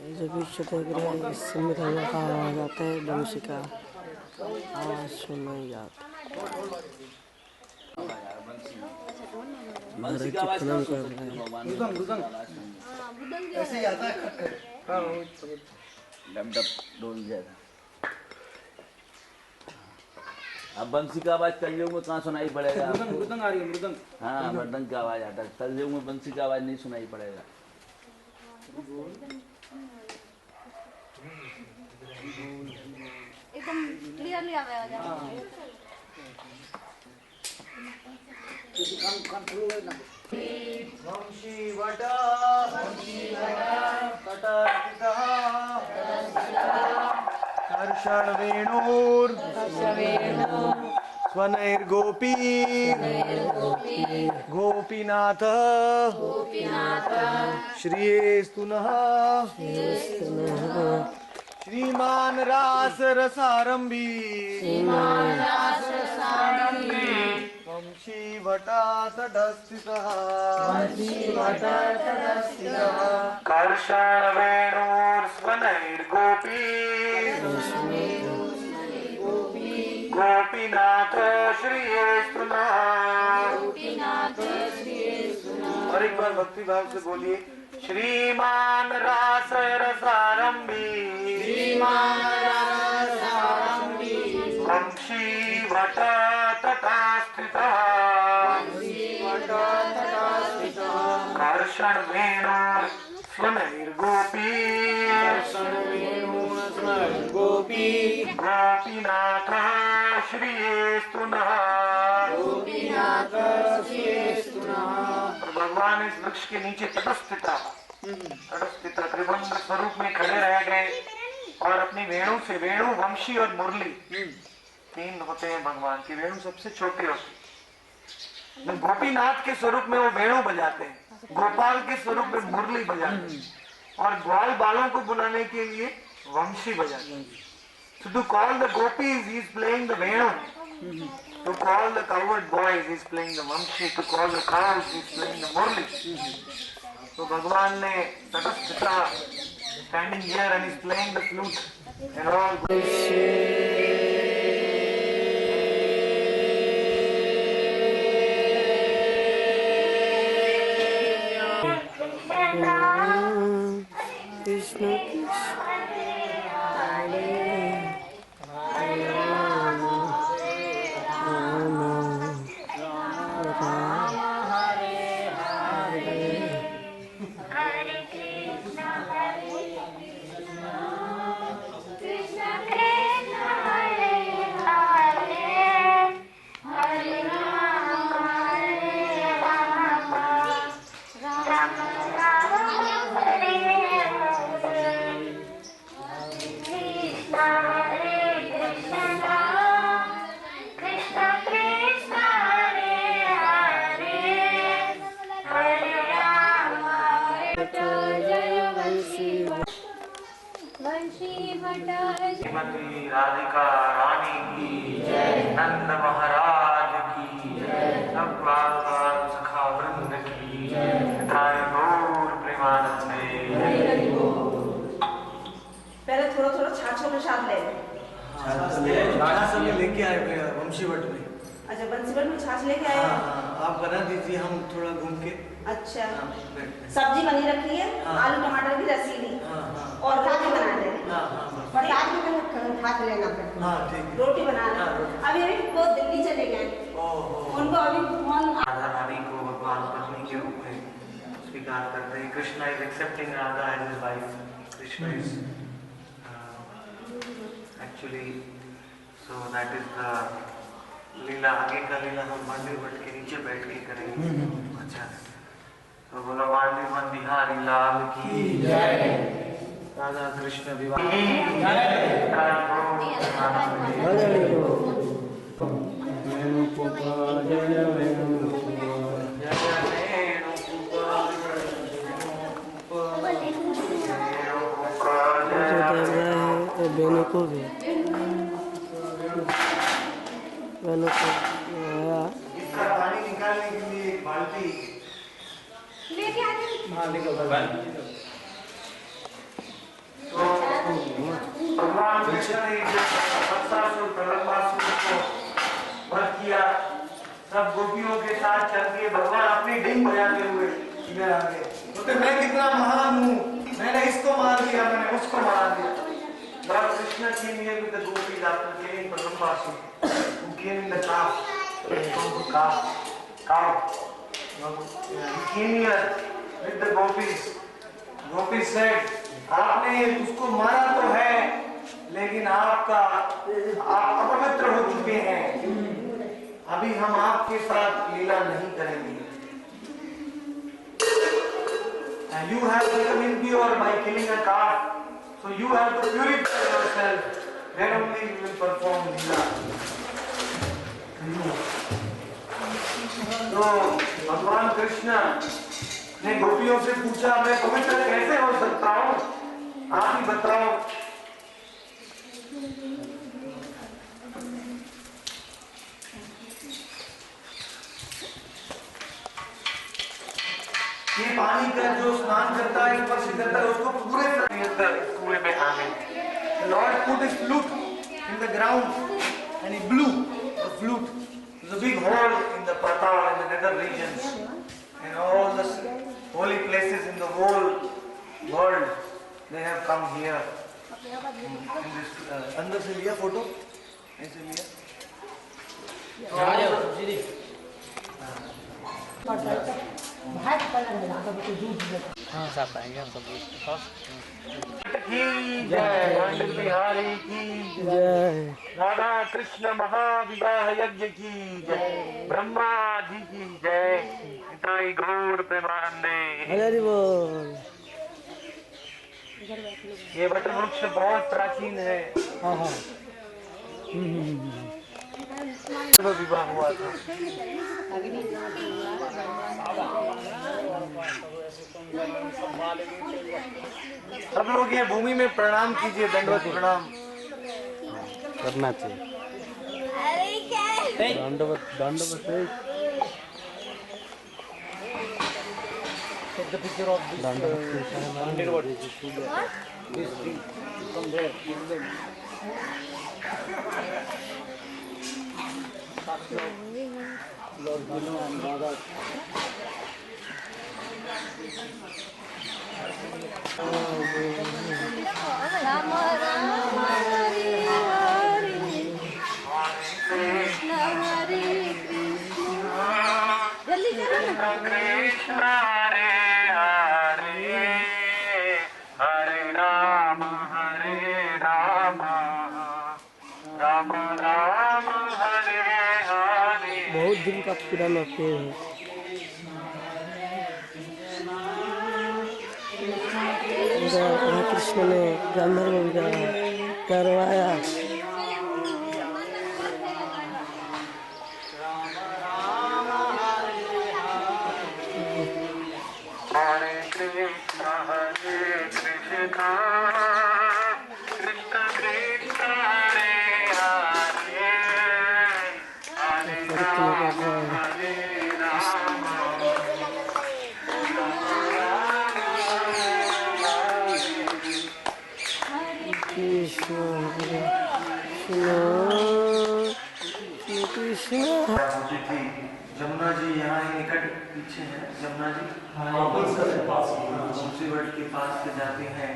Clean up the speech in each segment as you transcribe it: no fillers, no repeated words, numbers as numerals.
जो पीछे देख रहे हैं इससे मिलने का आवाज आता है, बंसी का आवाज सुनाई जाता बंसी का आवाज खत्म कर रहे हैं। ऐसे ही आता है। डब डब डोल जाएगा। अब बंसी का आवाज कलयुग में कहाँ सुनाई पड़ेगा? मृदंग आ रही है, मृदंग। हाँ, मृदंग का आवाज आता है। कलयुग में बंसी का आवाज नहीं सुनाई पड़ेगा। एकदम क्लियरली आवाज आ रही है। वंशी वटा कर्षण वेणुर स्वनैर्गोपी गोपीनाथ श्रीयेस्तु नः श्रीमान रास रसारंभी वंशी वटा तटस्थितः कर्षण वेणुर स्वनैर्गोपी गोपीनाथ श्रीयेस्तु नः। और एक बार भक्ति भाव से बोलिए, श्रीमान रास रसारंभी वंशी वटा तटास्थितः कर्षण वेणुर स्वनैर्गोपी गोपीनाथ श्रीयेस्तु नः। भगवान इस वृक्ष के नीचे तटस्थित त्रिभंग स्वरूप में खड़े रह गए और अपनी वेणु से, वेणु वंशी और मुरली तीन होते हैं भगवान की। वेणु सबसे छोटे होते हैं। गोपीनाथ के स्वरूप में वो वेणु बजाते हैं, गोपाल के स्वरूप में मुरली बजाते हैं और ग्वाल बालों को बुलाने के लिए वंशी बजाते हैं। So to call the gopis, he is playing the venu. To call the cowherd boys, he is playing the vamshi. To call the cows, he is playing the murli. So भगवान ने तटस्थ standing here and he is playing the flute and all. Krishna Shrimati Radhika रानी की जय, नंद महाराज की जय, सब बाल बाल सखा वृंद की जय, तारे गौर प्रेमानंदे। पहले थोड़ा थोड़ा छाछों में साथ ले छाछ सब लेके आए वंशीवट में। अच्छा, बंसीवट में छाछ लेके आए। आप बना दीजिए, हम थोड़ा घूम के। अच्छा, सब्जी बनी रखी है, आलू टमाटर की रसीली और रोटी बना लेंगे। बरसात में खास लेना पड़ता। हाँ ठीक है, रोटी बना लेंगे। अभी वो दिल्ली चले गए, उनको अभी फोन। राधा रानी को भगवान पत्नी के रूप में स्वीकार करते हैं। Krishna is accepting Radha as his wife. Krishna is actually, so that is the leela. आगे का लीला हम मांडवी भट्ट के नीचे बैठ के करेंगे। अच्छा, तो बोलो मांडवी वन बिहारी लाल की जय, राधा कृष्ण विवाह बेनू को भी इसका पानी निकालने के लिए एक बाल्टी लेके आ जाओ। हाँ निकल भगवान कृष्ण ने वत्सासुर प्रलंबासुर को वध किया, सब गोपियों के साथ चल के भगवान अपनी डिंग बजाते हुए इधर आ गए। तो मैं कितना महान हूँ, मैंने इसको मार दिया, मैंने उसको मार दिया। Lord Krishna came here with the gopis after killing Pralambasur, who came in the calf, cow. He came here with the gopis. Gopis said, आपने उसको मारा तो है, लेकिन आप अपवित्र हो चुके हैं, अभी हम आपके साथ लीला नहीं करेंगे। And you have become impure by killing a calf, so you have to purify yourself, then only you will perform लीला। तो भगवान कृष्ण ने गोपियों से पूछा, मैं पवित्र कैसे हो सकता हूँ, आप ही बताओ। ये पानी का जो स्नान करता है, स्पर्श करता है, उसको पूरे कुएं में आ गए। Lord put his flute in the ground and he blew the flute. There's a big hole in the Patal in the nether regions, and all the holy places in the whole world they have come here. In this, अंदर से लिया photo, ऐसे लिया। हाँ साफ पाएंगे हम सब की जय, मंडल बिहारी की जय, राधा कृष्ण महाविवाह यज्ञ की जय, ब्रह्मा जी की जय, निताई गौर प्रेमानंदे। हरि बोल। ये वट वृक्ष बहुत प्राचीन है, हाँ हाँ विवाह हुआ था। सब लोग ये भूमि में प्रणाम कीजिए, दंडवत प्रणाम करना चाहिए। दंडवत दंडवत the picture of this Lord. This thing from there. Lord Vinu and Radha. Rama Rama Hare Hare Krishna Hare Krishna जल्दी करो ना कृष्ण हरे हरे हरे राम राम राम हरे हरे। बहुत दिन का पुराना पेड़ है। राधा कृष्ण ने गांधर्व विवाह करवाया। हरे कृष्ण कृष्ण कृष्ण हरे हरे हरे राम कृष्ण कृष्ण जमुना जी यहाँ ही निकट पीछे है। जमुना जी तुलसीवट के पास से जाते हैं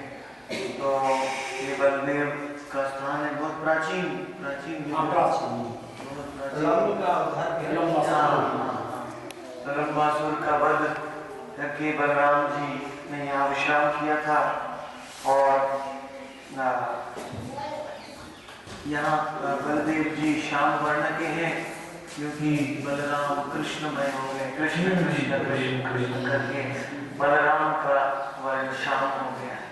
तो ये बलदेव का स्थान है, बहुत प्राचीन प्रलंबासुर का वध करके बलराम जी ने यहाँ विश्राम किया था। और यहाँ बलदेव जी श्याम वर्ण के हैं, क्योंकि बलराम कृष्णमय हो गए। कृष्ण कृष्ण कृष्ण कृष्ण करके बलराम का वर्ण श्याम हो गया है।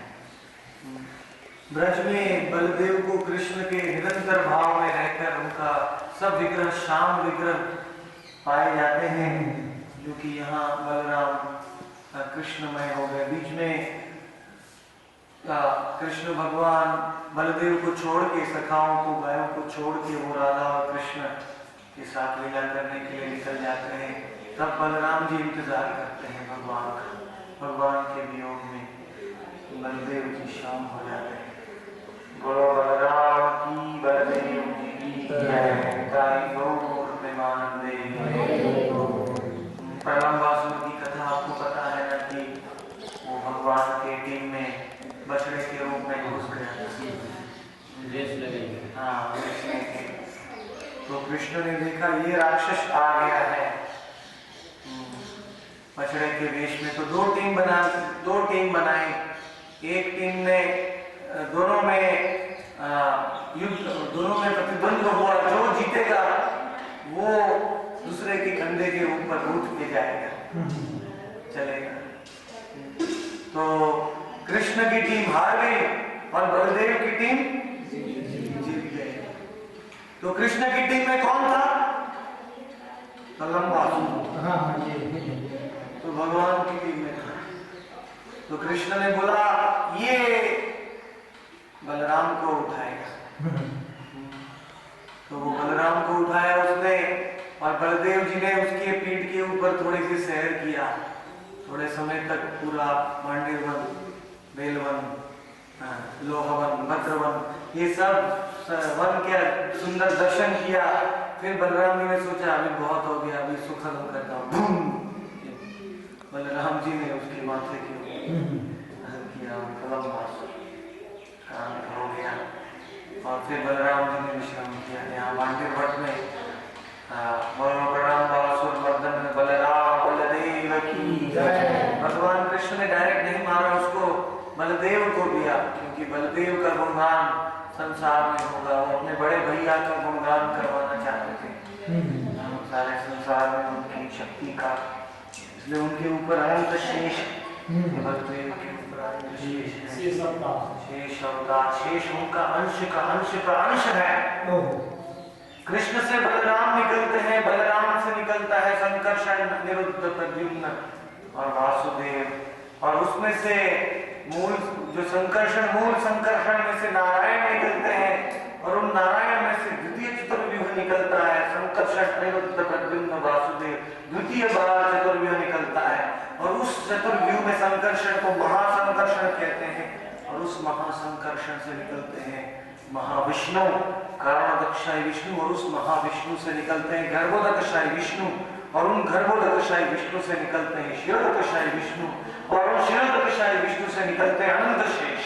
ब्रज में बलदेव को कृष्ण के निरंतर भाव में रहकर उनका सब विग्रह श्याम विग्रह पाए जाते हैं, क्योंकि यहाँ बलराम कृष्णमय हो गए। बीच में कृष्ण भगवान बलदेव को छोड़ के, सखाओं को, गायों को छोड़ के वो राधा और कृष्ण के साथ लीला करने के लिए निकल जाते हैं। तब बलराम जी इंतजार करते हैं भगवान का। भगवान के वियोग में बलदेव जी शाम हो जाते हैं। बोलो बछड़े के रूप में घुस गया। हाँ, तो कृष्ण ने देखा ये राक्षस आ गया है बछड़े के वेश में, तो दो टीम बनाई। एक टीम ने दोनों में प्रतिद्वंद्व हुआ, जो जीतेगा वो दूसरे के कंधे के ऊपर उठ के जाएगा, चलेगा। तो कृष्ण की टीम हार गई और बलदेव की टीम जीत गई। तो कृष्ण की टीम में कौन था? लंबासुर। तो भगवान की टीम में था। तो कृष्ण ने बोला ये बलराम को उठाएगा। तो वो बलराम को उठाया उसने, और बलदेव जी ने उसके पीठ के ऊपर थोड़ी सी सैर किया। थोड़े समय तक पूरा मांडीवन, बेलवन, लोहवन, भद्रवन, ये सब वन के सुंदर दर्शन किया। फिर बलराम जी ने सोचा अभी बहुत हो गया, अभी सुख खत्म करता हूँ। बलराम जी ने उसके माथे के ऊपर किया, काम हो गया। और फिर बलराम जी ने विश्राम किया। यहाँ मांडीर भट्ट में प्रणाम बासुर मर्दन में बलराम बलदेव की जय। भगवान कृष्ण ने डायरेक्ट नहीं मारा उसको, बलदेव को दिया, क्योंकि बलदेव का गुणगान संसार में होगा। वो अपने बड़े भैया का गुणगान करवाना चाहते थे सारे संसार में उनकी शक्ति का, इसलिए उनके ऊपर अनंत शेष, बलदेव के ऊपर अनंत शेष अवतार, शेष उनका अंश का अंश है। कृष्ण से बलराम निकलते हैं, बलराम से निकलता है संकर्षण, निरुद्ध, प्रद्युम्न और वासुदेव। और उसमें से मूल संकर्षण में से नारायण निकलते हैं, और उन नारायण में से द्वितीय चतुर्व्यूह निकलता है। संकर्षण, निरुद्ध, प्रद्युम्न, वासुदेव, द्वितीय बार चतुर्व्यूह निकलता है। और उस चतुर्व्यूह में संकर्षण को महासंकर्षण कहते हैं, और उस महासंकर्षण से निकलते हैं महाविष्णु, कारणदक्षाई विष्णु, और उस महाविष्णु से निकलते हैं गर्भोदकशाई विष्णु, और उन गर्भोदकशाई विष्णु से निकलते हैं क्षीरोदकशाई विष्णु, और उन क्षीरोदकशाई विष्णु से निकलते हैं अनंत शेष।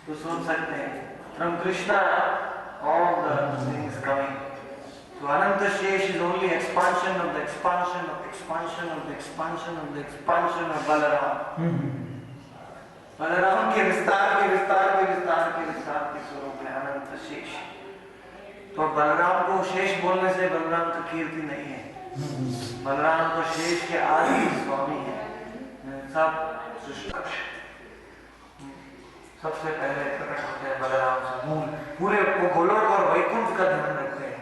तो सोच सकते हैं from Krishna all the things coming. So Ananta Shesh is only expansion of the expansion of expansion of the expansion of the expansion of Balaram. Balram के विस्तार के स्वरूप है अनंत शेष। तो बलराम को शेष बोलने से बलराम का कीर्ति नहीं है। बलराम तो शेष के आदि स्वामी है, सब सृष्टि सबसे पहले प्रकट होते हैं बलराम से। मूल पूरे गोलोक और वैकुंठ का ध्यान रखते हैं।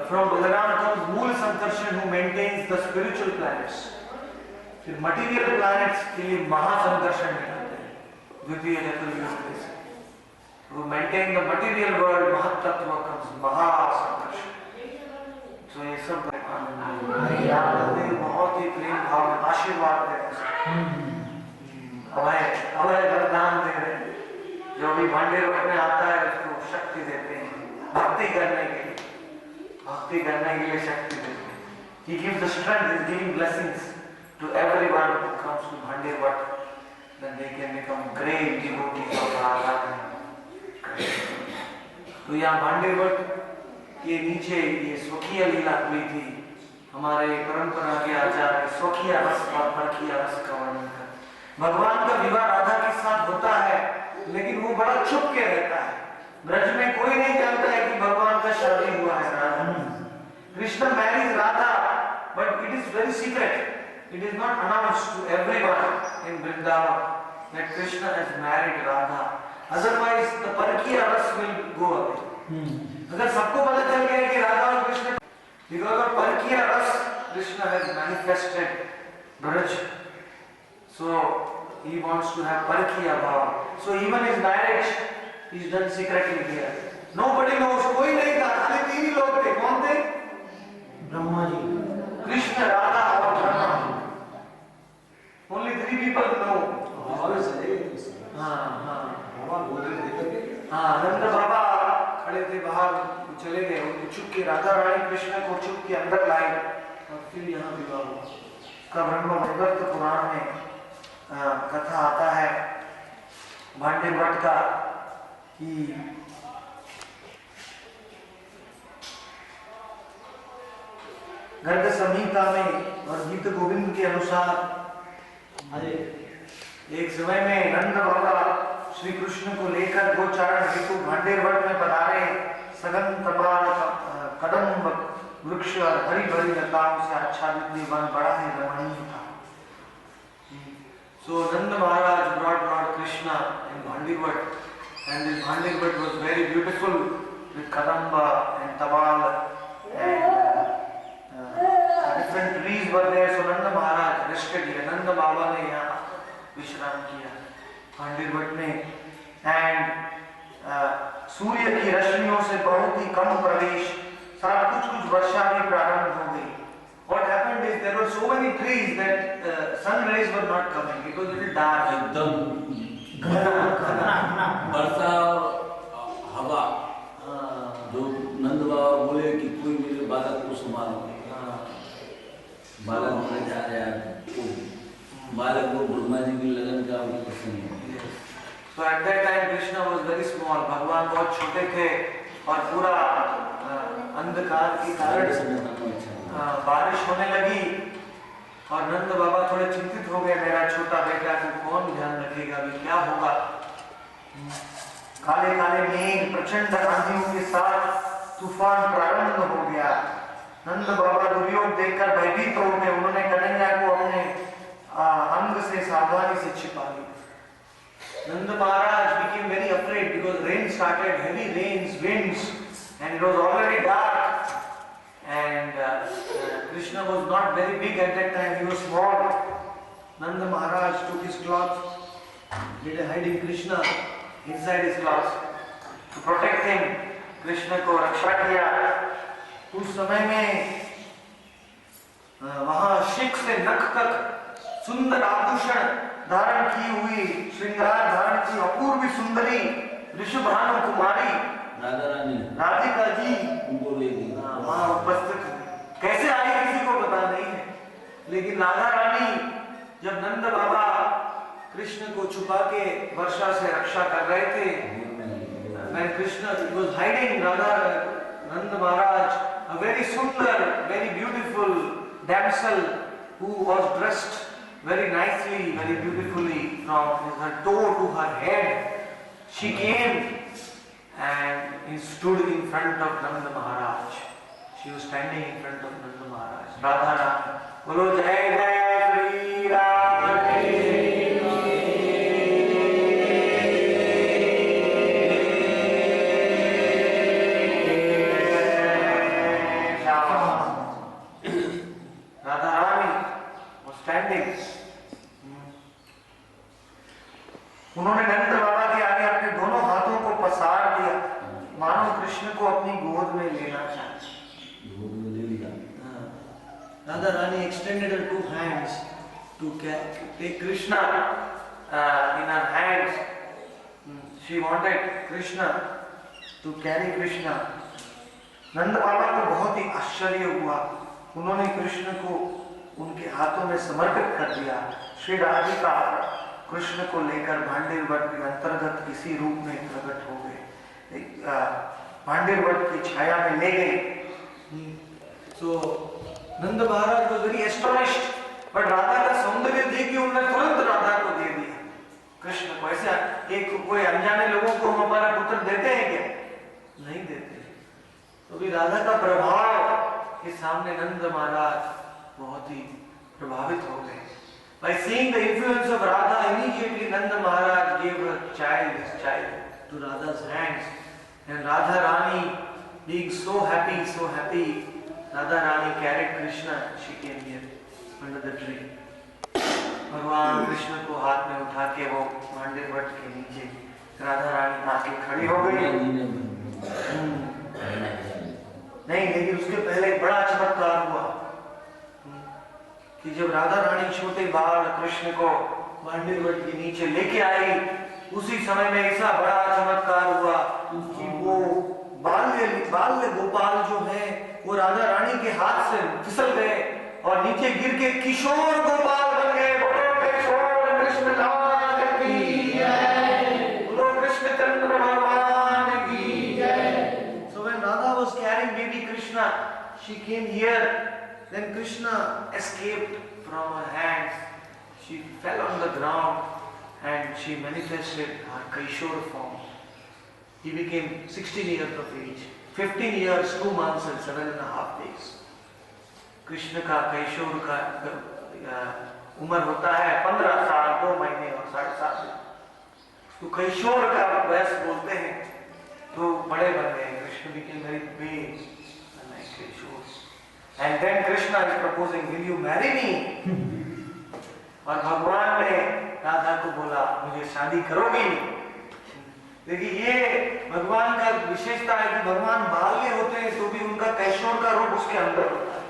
From Balaram comes मूल Sankarshan who maintains the spiritual planets. फिर मटीरियल प्लैनेट्स के लिए महासंकर्षण निकलते हैं द्वितीय चतुर्युग से। वो मेंटेन द मटीरियल वर्ल्ड, महत्त्व कम्स महासंकर्षण। तो ये सब बहुत ही प्रेम भाव में आशीर्वाद देते हैं, हमें वरदान दे रहे हैं। जो भी भांडेर में आता है उसको शक्ति देते हैं भक्ति करने के लिए शक्ति देते हैं। He gives the strength, he is giving blessings to everyone who comes to Bhandirvat, then they can become great devotees of Radha. तो यहाँ भांडेरवट के नीचे ये स्वकीय लीला हुई थी। हमारे परंपरा के आचार्य स्वकीय रस और परकीय रस का वर्णन कर। भगवान का विवाह राधा के साथ होता है, लेकिन वो बड़ा छुप के रहता है। ब्रज में कोई नहीं जानता है कि भगवान का शादी हुआ है Radha. Krishna marriage Radha, but it is very secret. It is not announced to everyone in Vrindavan that Krishna has married Radha. Otherwise, the Parkiya Ras will go away. अगर सबको पता चल गया कि राधा और Krishna, because of Parkiya Ras, Krishna has manifested Braj. So he wants to have Parkiya Bhav. So even his marriage is done secretly here. Nobody knows. कोई नहीं था, खाली तीन ही लोग थे। कौन थे? ब्रह्मा जी, कृष्ण, राधा और ब्रह्मा। Only 3 people know. नंद बाबा खड़े थे बाहर, चले गए। उनको छुप के राधा रानी कृष्ण को छुप के अंदर लाई और फिर यहाँ विवाह हुआ। का ब्रह्म वैवर्त पुराण में कथा आता है भांडे भट्ट का कि गर्ग संहिता में और गीत गोविंद के अनुसार एक समय में नंद बाबा श्री कृष्ण को लेकर गोचारण हेतु भांडेर वट में पधारे। सघन तमाल कदम वृक्ष और हरी भरी लताओं से आच्छादित ये वन बड़ा ही रमणीय था। So Nanda Maharaj brought Lord Krishna in Bhandirvat, and this Bhandirvat was very beautiful with kadamba and tamal and different trees were there. So Nanda Maharaj rested here. Nanda Baba ने यहाँ विश्राम किया भांडिरवट में, and सूर्य की रश्मियों से बहुत ही कम प्रवेश, सारा कुछ वर्षा भी प्रारंभ हो गई। What happened is there were so many trees that sun rays were not coming. It was a little dark. एकदम घना वर्षा हवा। जो नंद बाबा बोले कि कोई मेरे बालक को संभालो, बालक होने जा रहा है, तो बालक को ब्रह्मा जी की लगन का प्रसंग है। So at that time Krishna was very small. भगवान बहुत छोटे थे और पूरा अंधकार के कारण बारिश होने लगी और नंद बाबा थोड़े चिंतित हो गए, मेरा छोटा बेटा को कौन ध्यान रखेगा, अभी क्या होगा। काले काले मेघ प्रचंड आंधियों के साथ तूफान प्रारंभ हो गया। नंद बाबा दुर्योग देखकर भयभीत हो गए। उन्होंने कन्हैया को अपने अंग से सावधानी से छिपा लिया। नंद महाराज became very afraid because rain started, heavy rains, winds, and it was already dark. And Krishna was not very big at that time, he was small. Nanda Maharaj took his cloth, did a hiding Krishna inside his cloth to protect him. Krishna को रक्षा किया। उस समय में वहां शिख से नख तक सुंदर आभूषण धारण की हुई, श्रृंगार धारण की अपूर्वी सुंदरी ऋषभानु कुमारी राधा रानी राधिका जी उनको ले दी वहां उपस्थित। कैसे आई किसी को पता नहीं है, लेकिन राधा रानी जब नंद बाबा कृष्ण को छुपा के वर्षा से रक्षा कर रहे थे, when Krishna was hiding, Nanda Maharaj, a very sundar, very beautiful damsel who was dressed very nicely, very beautifully from her toe to her head, she came and he stood in front of Nanda Maharaj. She was standing in front of Nanda Maharaj. Radha Rani. Bolo Jai Jai Shri Radhe. Radha Rani was standing. उन्होंने नंद बाबा के आगे अपने दोनों हाथों को पसार दिया, मानो कृष्ण को अपनी गोद में लेना चाहती। Radha Rani extended her two hands to take Krishna in her hands. She wanted Krishna to carry Krishna. नंद बाबा को बहुत ही आश्चर्य हुआ। उन्होंने कृष्ण को उनके हाथों में समर्पित कर दिया। श्री राधिका कृष्ण को लेकर भांडिरवट के अंतर्गत किसी रूप में प्रकट हो गए, भांडिरवट की छाया में ले गए। So Nand Maharaj was very astonished, but Radha का सौंदर्य देख के उन्होंने तुरंत राधा को दे दिया कृष्ण को। ऐसा एक कोई अनजाने लोगों को हम हमारा पुत्र देते हैं क्या? नहीं देते। तो भी राधा का प्रभाव के सामने नंद महाराज बहुत ही प्रभावित हो गए। By seeing the influence of Radha, immediately Nanda Maharaj gave his child to Radha's hands, and Radha Rani, being so happy, Radha Rani carried Krishna. She came here under the tree. भगवान कृष्ण को हाथ में उठा के वो भांडिरवट के नीचे राधा रानी आके खड़ी हो गई। नहीं, लेकिन उसके पहले एक बड़ा चमत्कार हुआ कि जब राधा रानी छोटे बाल कृष्ण को भांडिरवट के नीचे लेके आई, उसी समय में ऐसा बड़ा चमत्कार हुआ कि वो बाल्य गोपाल जो है वो राधा रानी के हाथ से फिसल गए और नीचे गिर के किशोर गोपाल बन गए। बोलो किशोर कृष्ण लाल की जय, बोलो कृष्ण चंद्र भगवान की जय। So when Radha was carrying baby Krishna, she came here. Then Krishna escaped from her hands. She fell on the ground and she manifested her Kaishor form. He became 16 years of age, 15 years, 2 months and 7.5 days. Krishna का कैशोर का उम्र होता है 15 साल 2 महीने और 7.5 दिन। तो कैशोर का वयस बोलते हैं। तो बड़े बन गए। Krishna became very big like Kishore. And then Krishna is proposing, will you marry me? और भगवान ने राधा को बोला, मुझे शादी करोगी? देखिए ये भगवान का विशेषता है कि भगवान बाल्य होते हैं तो भी उनका कैशोर का रूप उसके अंदर होता है।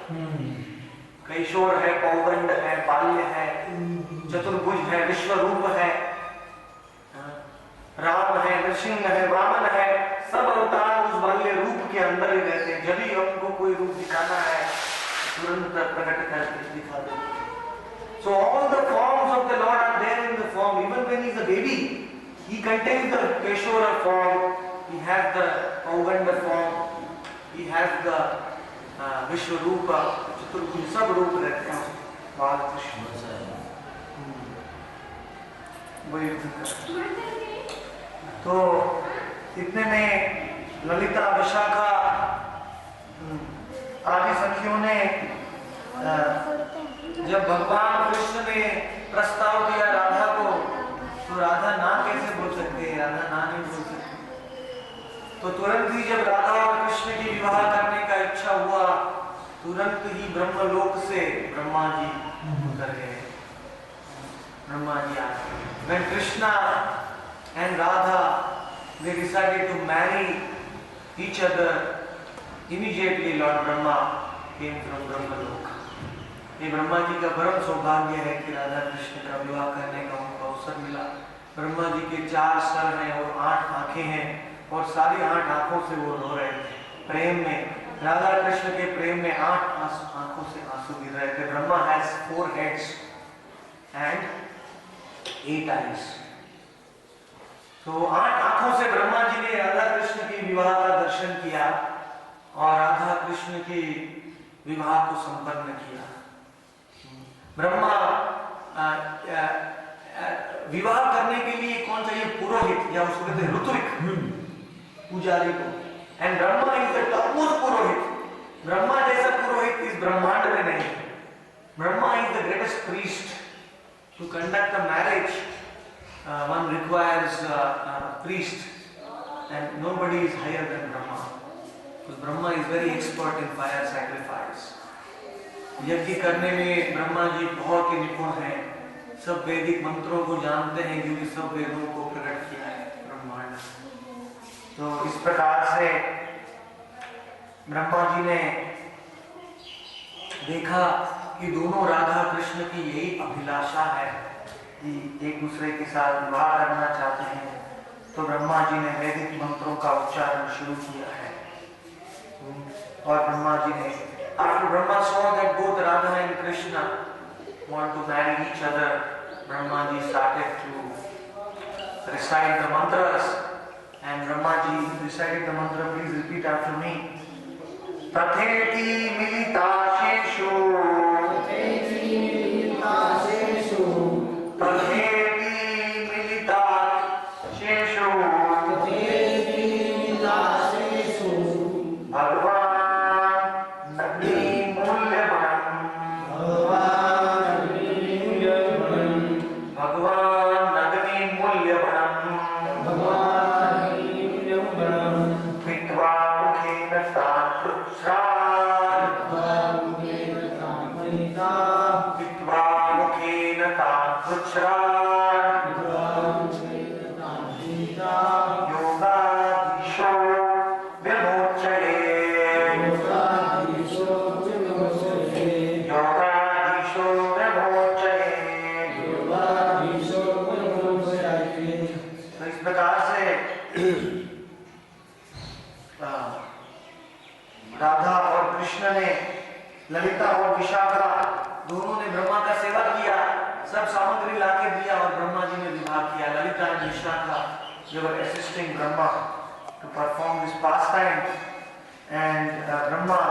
कैशोर है, पौगंड है, बाल्य है, चतुर्भुज है, विश्व रूप है, राम है, नृसिंह है, वामन है, सब अवतार उस बाल्य रूप के अंदर ही रहते हैं। जब भी हमको कोई रूप दिखाना है तुरंत प्रकट करके दिखा देते। So all the forms of the Lord are there in the form. Even when he is a baby, he contains the Keshora form, he has the Pauganda form, he has the Vishwarupa, चतुर्भुज सब रूप रहते हैं बाल कृष्ण। तो इतने में ललिता, विशाखा आदि सखियों ने जब भगवान कृष्ण ने प्रस्ताव दिया राधा को, तो राधा ना कैसे बोल सकते हैं? राधा ना नहीं बोल सकती। तो तुरंत ही जब राधा और कृष्ण की विवाह करने का इच्छा हुआ, तुरंत ही ब्रह्मलोक से ब्रह्मा जी उतर गए। ब्रह्मा जी आ गए। When Krishna and Radha they decided to marry each other, immediately Lord Brahma came from Brahmalok. ये ब्रह्मा जी का परम सौभाग्य है कि राधा कृष्ण का विवाह करने का उनको अवसर मिला। ब्रह्मा जी के 4 सर हैं और 8 आंखें हैं और सारी 8 आंखों से वो रो रहे थे प्रेम में। राधा कृष्ण के प्रेम में 8 आंखों से आंसू गिर रहे थे। Brahma has 4 heads and 8 eyes. तो 8 आंखों से ब्रह्मा जी ने राधा कृष्ण की विवाह का दर्शन किया और राधा कृष्ण की विवाह को संपन्न किया। ब्रह्मा विवाह करने के लिए कौन चाहिए? पुरोहित, या उसको कहते हैं ऋत्विक, पुजारी को। And Brahma is the topmost purohit. Brahma जैसा पुरोहित इस ब्रह्मांड में नहीं। Brahma is the greatest priest. To conduct a marriage one requires a priest and nobody is higher than Brahma, because Brahma is very expert in fire sacrifice. यज्ञ करने में ब्रह्मा जी बहुत ही निपुण हैं। सब वैदिक मंत्रों को जानते हैं क्योंकि सब वेदों को प्रकट किया है ब्रह्मांड। तो इस प्रकार से ब्रह्मा जी ने देखा कि दोनों राधा कृष्ण की यही अभिलाषा है कि एक दूसरे के साथ विवाह करना चाहते हैं। तो ब्रह्मा जी ने वैदिक मंत्रों का उच्चारण शुरू किया है। और ब्रह्मा जी ने after Brahma saw that both Radha and Krishna want to marry each other, Brahma ji started to recite the mantras, and Brahma ji recited the mantra. Please repeat after me. Tatheti militaseshu, tatheti militaseshu, tatheti militaseshu, tatheti militaseshu, Bhagavan Radha और कृष्ण ने ललिता और विशाखा सब सामग्री लाके दिया और ब्रह्मा जी ने विवाह किया। Lalita and Vishaka, they were assisting Brahma to perform this pastime, and Brahma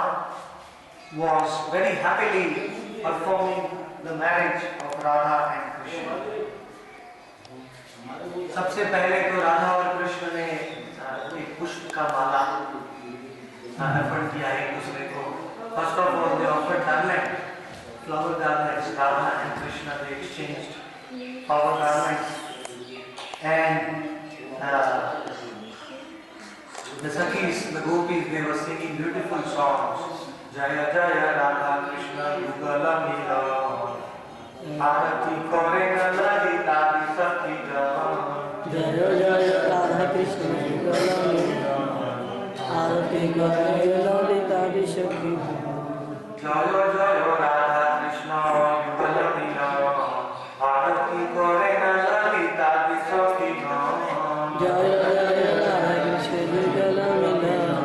was very happily performing the marriage of Radha and Krishna. सबसे पहले तो राधा और कृष्ण ने एक पुष्प का माला अर्पण किया एक दूसरे को। First of all, they offered garland, flower garlands. Radha and Krishna, they exchanged flower garlands, and the Sakhis, the gopis, they were singing beautiful songs. Jaya Jaya Radha Krishna Yugala Mila, Arati Korena Lalita Visakhi Jama. Jaya Jaya Radha Krishna Yugala Mila, Arati Korena Lalita Visakhi Jama. Jaya Jaya Radha Krishna Yugala Mila, Arati Korena Lalita Visakhi Jama. Jaya Jaya Radha Krishna Yugala Mila,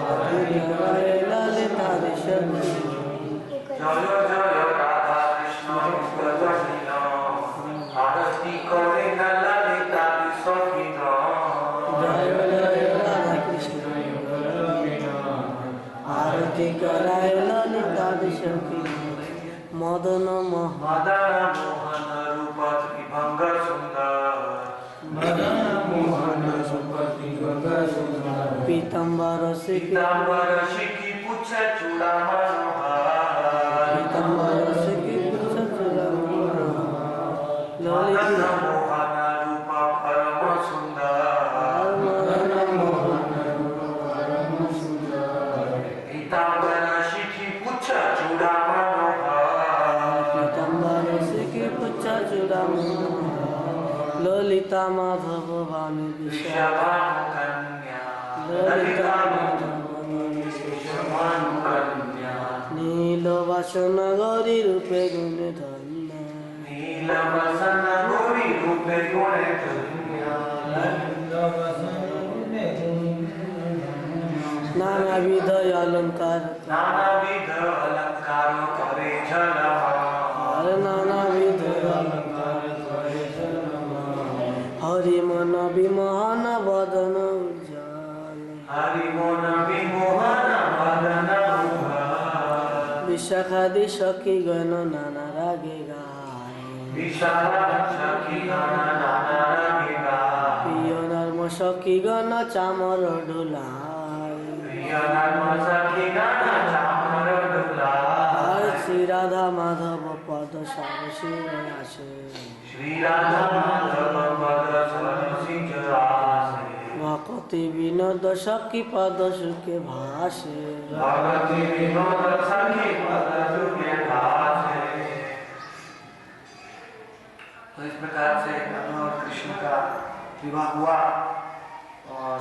Arati Korena Lalita Visakhi Jama. Jaya Jaya Radha Krishna Yugala Mila, Arati Korena Lalita Visakhi Jama. Jaya Jaya Radha Krishna Yugala Mila, Arati Korena Lalita Visakhi Jama. Madana Madana Mohana Rupa Tribhanga Sundar, Madana Mohana Supati Ganga Sundar, Pitambara Sikhi Pitambara Shiki Pucha Chuda Manohar, Pitambara Sikhi Pucha Chuda Manohar, Madana Mohana Rupa Parama Sundar, Madana Mohana Rupa Parama Sundar, Pitambara Shiki Pucha Chuda Manohar, Pitambara Sikhi Pucha Chuda Manohar, Lalita Madhava Vani Vishaka, Vishabhanu Kanya, Lalita Lalita Madhava Vishabhanu Kanya, Nila Vasana Gauri Rupe Gune Dhanna, Neelavasana Gauri Rupe Gune Dhanya, Nana Vidha Alankar, Nana Vidha Alankaro Kare Jalama, Nana Vidha Alankar Kare Jalama, Hari Mana Bimahana Vadana Ujjala, Hari Mona Vimohana Vadana Ubha, Vishakadi Shaki Gana Nana Rage Gaye, Vishara Shaki Gana Nana Ragega, Piyonar Moshaki Gana Chamar Dulai, Priyana Masaki Gana Chamara Dula, Shri Radha Madhava Pada Sarasi Rayase, Shri Radha Madhava Pada Sarasi Jarase, Vakati Vinod Shaki Pada Suke Bhase, Bhagati Vinoda Sakhi Pada Juge Bhase. तो इस प्रकार से राधा और कृष्ण का विवाह हुआ और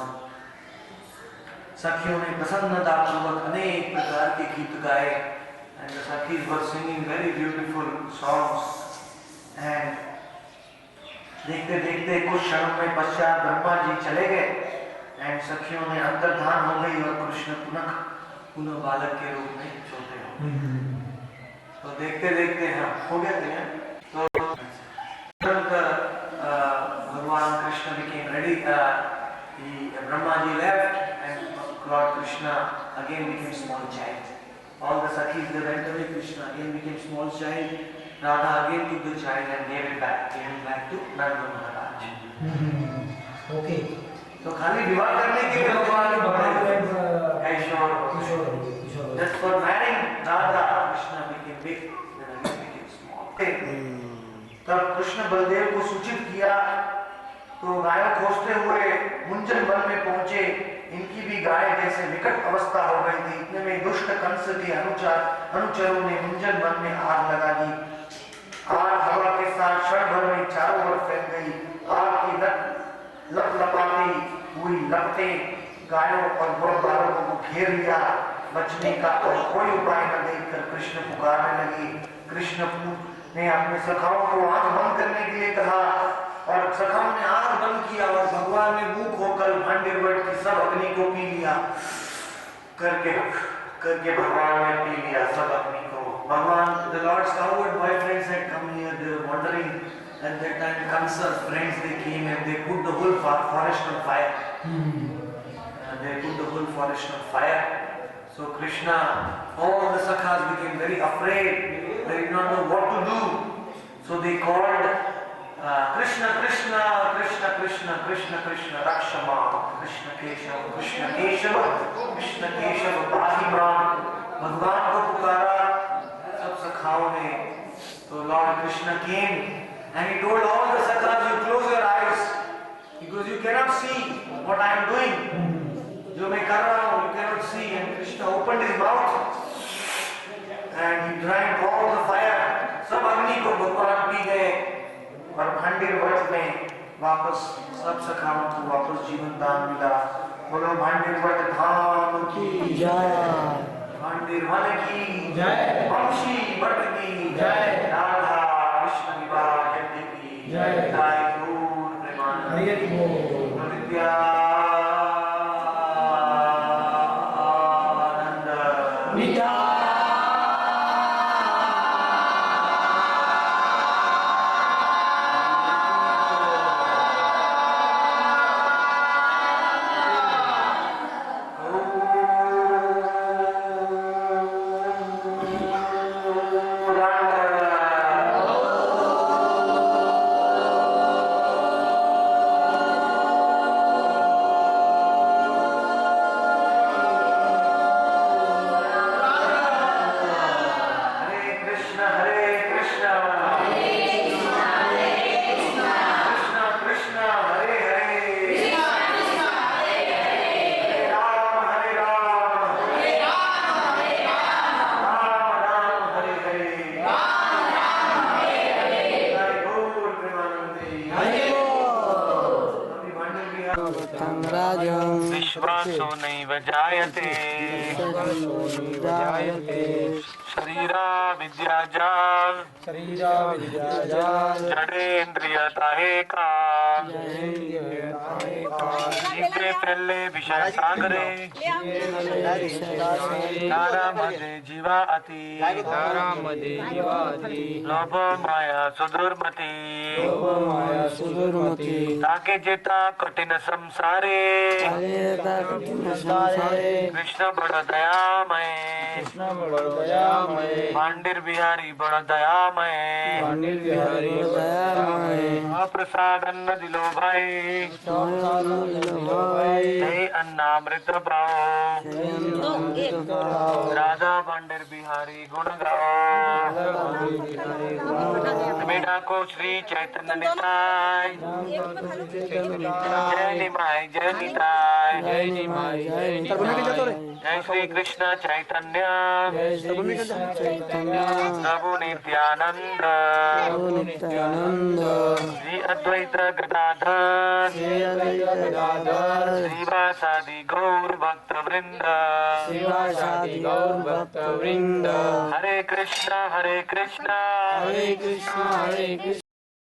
सखियों ने प्रसन्नतापूर्वक अनेक प्रकार के गीत गाए and the Sakhis were singing very beautiful songs and देखते देखते कुछ क्षणों में पश्चात ब्रह्मा जी चले गए and सखियों ने अंतर्धान हो गई और कृष्ण पुनः बालक के रूप में सोते हो तो देखते देखते हम हो गए थे तो भगवान Krishna became ready. Brahma ji left and Lord Krishna again became small child. All the Sakhis they went away. Krishna again became small child. Radha again took the child and gave him back to Nanda Maharaj. Okay. तो खाली विवाह करने के लिए भगवान ने ऐश्वर्य just for marrying Radha, Krishna became big, then again became small. तब कृष्ण बलदेव को सूचित किया तो गायों खोजते हुए मुंजन वन में पहुंचे। इनकी भी गाय जैसे विकट अवस्था हो गई थी। इतने में दुष्ट कंस के अनुचरों ने मुंजन वन में आग लगा दी। आग हवा के साथ क्षण भर में चारों ओर फैल गई। आग की लपलपाती हुई लपटें गायों और गोबारों को घेर लिया। बचने का और कोई उपाय न देखकर कृष्ण पुकारने लगे। कृष्ण ने अपने सखाओं को आंख बंद करने के लिए कहा और सखाओं ने आंख बंद किया और भगवान ने मुंह खोकर भांडेवट की सब अग्नि को पी लिया करके भगवान ने पी लिया सब अग्नि को। Bhagavan, the Lord's cowherd boyfriends had come here, they were wandering. At that time, Kansa's friends, they came and they put the whole forest on fire. They put the whole forest on fire. So Krishna, all the sakhas became very afraid. They did not know what to do. So they called Krishna, Krishna, Krishna, Krishna, Krishna, Krishna, Rakshama, Krishna Keshava, Krishna Keshava, Krishna Keshava, Pahimam. भगवान को पुकारा सब सखाओं ने. So Lord Krishna came and he told all the sakhas, you close your eyes because you cannot see what I am doing. जो मैं कर रहा हूँ, you cannot see. And Krishna opened his mouth and he drank all the fire. सब अग्नि को भगवान P गए और भांडीर वट में वापस सब सखाओं को वापस जीवन दान मिला. बोलो भांडीर वट धाम की जय. भांडीर वन की जय. वंशी भट्ट की जय. राधा कृष्ण विवाह यज्ञ की जय. जय गौर प्रेमानंद. नित्यानंद. विश्वासो नैव जायते शरीरा विद्याजाल जड़ेन्द्रियता एका जीवे फैले विषय सागरे तारा मध्य जीवा अति लोभ माया सुदुर्मति ताके जेता कठिन संसारे कृष्ण बड़ दयामय पांडिर बिहारी बड़ दयामय प्रसादन दिलो भाई जय अन्नामृत पाओ राधा पांडिर बिहारी गुण गाओ बेटा को श्री चैतन्य निताय जय निमाय जय निताय जय श्री कृष्ण चैतन्य प्रभु नित्यानंद श्री अद्वैत गदाधर श्रीवासादि गौर भक्त वृंद हरे कृष्णा हरे कृष्णा